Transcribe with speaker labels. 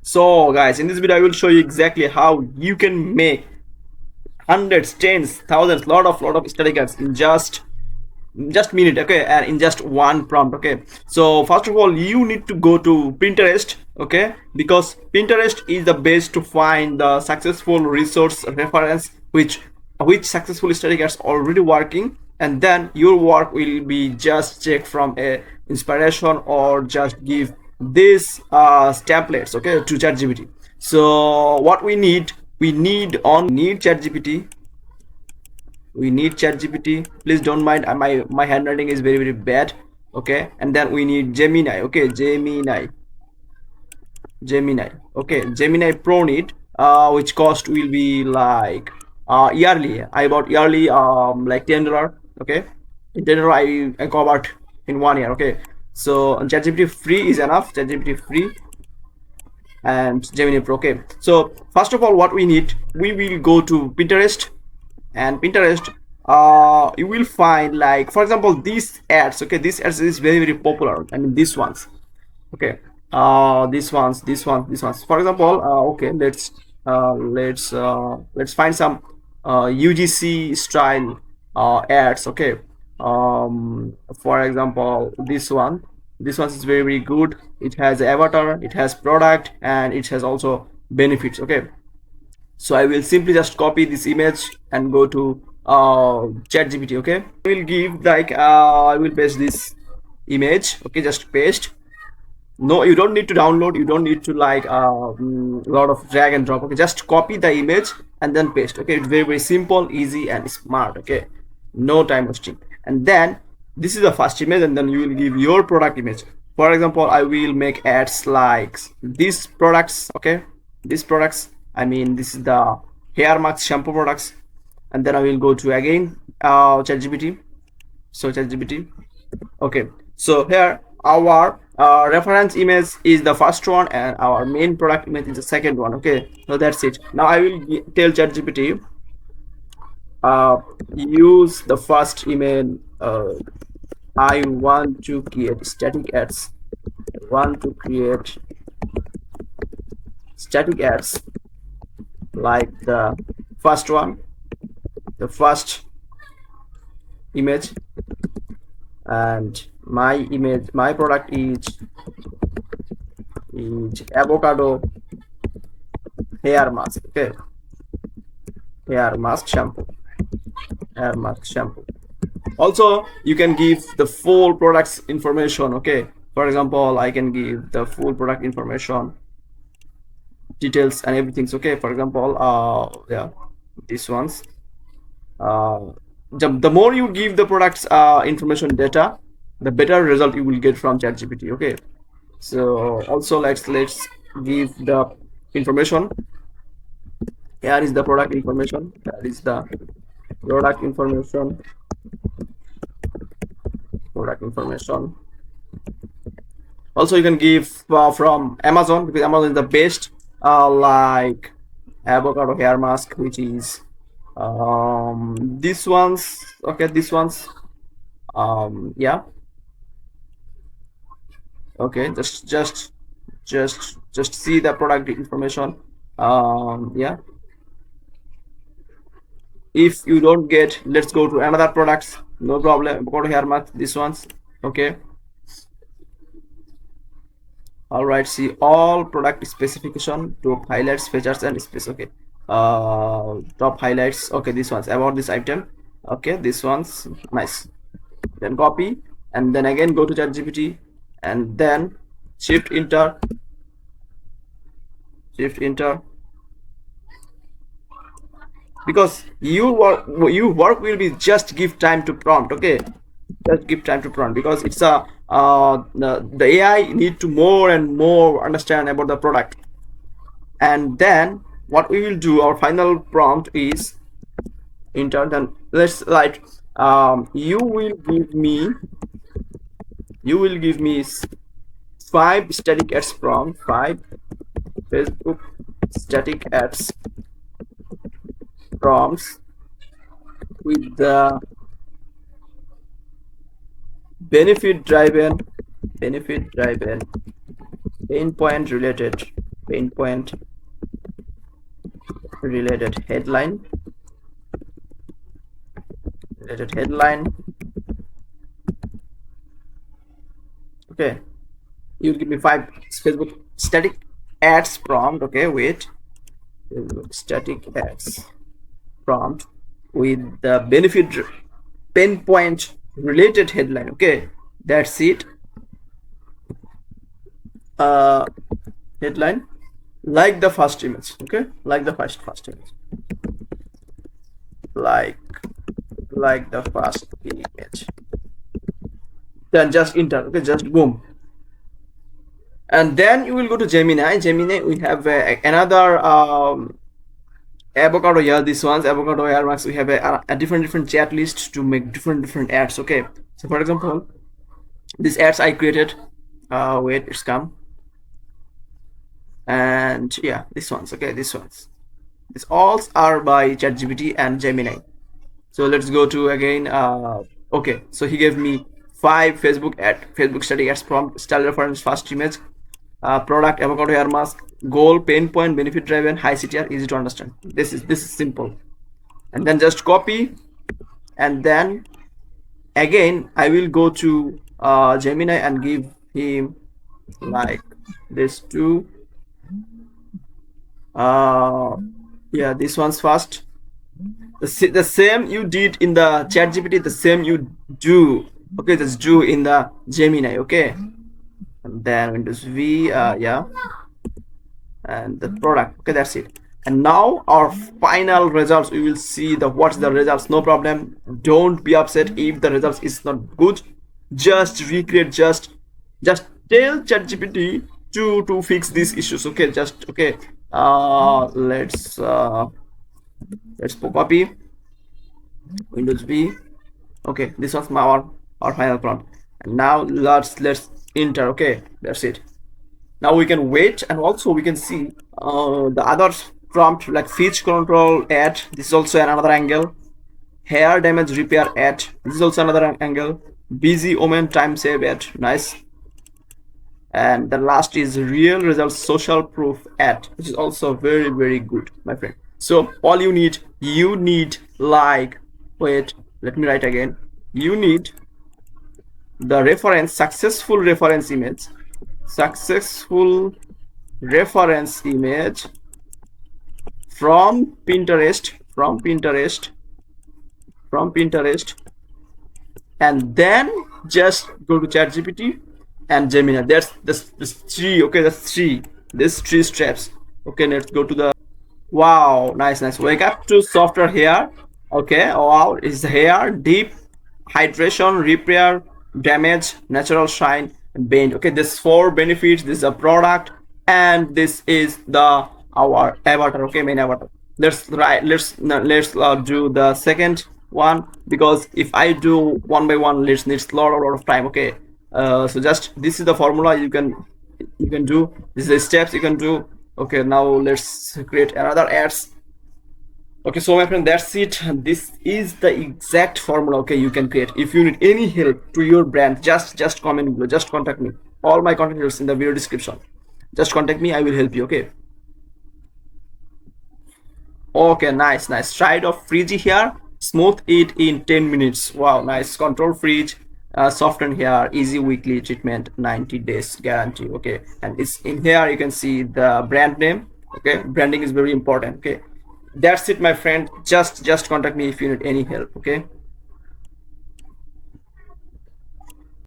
Speaker 1: So guys, in this video I will show you exactly how you can make hundreds, tens, thousands, lot of static ads in just minute, okay, and in just one prompt. Okay, so first of all you need to go to Pinterest, okay, because Pinterest is the best to find the successful resource reference which successful static ads already working, and then your work will be just check from a inspiration or just give this templates, okay, to ChatGPT. So what we need, we need ChatGPT. We need ChatGPT. Please don't mind, my handwriting is very bad. Okay, and then we need Gemini. Okay, Gemini. Okay, Gemini Pro need, which cost will be like yearly. I bought yearly like $10. Okay, $10 I covered in 1 year. Okay, so ChatGPT free is enough. ChatGPT free and Gemini Pro. Okay, so first of all what we need, we will go to Pinterest, and Pinterest you will find, like, for example, these ads. Okay, these ads is very popular. I mean these ones. Okay, these ones, for example. Okay, let's find some UGC style ads. Okay, for example, this one is very good. It has avatar, it has product, and it has also benefits. Okay, so I will simply just copy this image and go to ChatGPT. Okay, I will give like I will paste this image. Okay, just paste. No, you don't need to download, you don't need to like lot of drag and drop. Okay, just copy the image and then paste. Okay, it's very simple, easy and smart. Okay, no time wasting. And then this is the first image, and then you will give your product image. For example, I will make ads like these products. Okay, these products, I mean this is the hair mask shampoo products. And then I will go to again ChatGPT. So ChatGPT. Okay, so here our reference image is the first one and our main product image is the second one. Okay, so that's it. Now I will tell ChatGPT use the first image. I want to create static ads. I want to create static ads like the first one, the first image, and my product is avocado hair mask. Okay, hair mask shampoo. Also you can give the full products information. Okay, for example, I can give the full product information, details and everything. Okay, for example, yeah, these ones. The more you give the products information data, the better result you will get from ChatGPT. Okay, so also let's give the information. Here is the product information. Here is the product information. Also you can give from Amazon, because Amazon is the best, like avocado hair mask, which is these ones. Okay, these ones. Yeah. Okay, just see the product information. Yeah, if you don't get, let's go to another products. No problem, go to hair mask, these ones. Okay, all right, see all product specification, top highlights, features and space. Okay, top highlights. Okay, these ones about this item. Okay, this one's nice. Then copy, and then again go to ChatGPT, and then shift enter, because your work will be just give time to prompt. Okay, just give time to prompt, because it's a the AI need to more and more understand about the product. And then what we will do, our final prompt is enter. Then let's write you will give me 5 static ads from 5 Facebook static ads prompts with the benefit driven pain point related pain point related headline, okay. You give me 5 Facebook static ads prompt, okay. Wait, Facebook static ads prompt with the benefit pain point related headline, okay. That's it. Headline, like the first image, okay. Like the first image, like the first image, then just enter, okay. Just boom. And then you will go to Gemini. We have another avocado here. This one's avocado airmarks. We have a different chat list to make different ads, okay. So for example, these ads I created, wait, it's come. And yeah, these ones, okay. These all are by ChatGPT and Gemini. So let's go to again, okay. So he gave me 5 Facebook static ads prompt, style reference, first image, product, avocado hair mask, goal, pain point, benefit driven, high CTR, easy to understand. This is simple. And then just copy, and then again I will go to Gemini and give him like this two. Yeah, this one's first. The same you did in the ChatGPT, the same you do, okay. Just do in the Gemini, okay. And then Windows V, yeah, and the product, okay. That's it. And now our final results, we will see what's the results. No problem, don't be upset if the results is not good. Just recreate, just tell ChatGPT to fix these issues, okay. Just okay. Let's copy Windows V, okay. This was our final prompt. And now let's enter, okay. That's it. Now we can wait, and also we can see the other prompt like fetch control ad. This is also another angle. Hair damage repair ad. This is also another angle. Busy woman time save ad. Nice. And the last is real results social proof ad, which is also very good, my friend. So all you need like, wait, let me write again. You need the reference, successful reference image from Pinterest, and then just go to ChatGPT and Gemini. That's this 3, okay. That's 3, this 3 steps, okay. Let's go to the, wow, nice. Wake up to softer hair, okay. Wow, is hair deep hydration, repair, damage, natural shine, bend, okay. This 4 benefits. This is a product, and this is our avatar, okay, main avatar. Let's do the second one, because if I do one by one, it needs a lot of time, okay. So just this is the formula you can do. This is the steps you can do, okay. Now let's create another ads, okay. So my friend, that's it. This is the exact formula, okay, you can create. If you need any help to your brand, just comment below, just contact me. All my contact is in the video description. Just contact me, I will help you, okay. Okay, nice. Stride of fridge here, smooth it in 10 minutes. Wow, nice. Control fridge, soften hair, easy weekly treatment, 90 days guarantee, okay. And it's in here you can see the brand name, okay. Branding is very important, okay. That's it, my friend. Just contact me if you need any help, okay.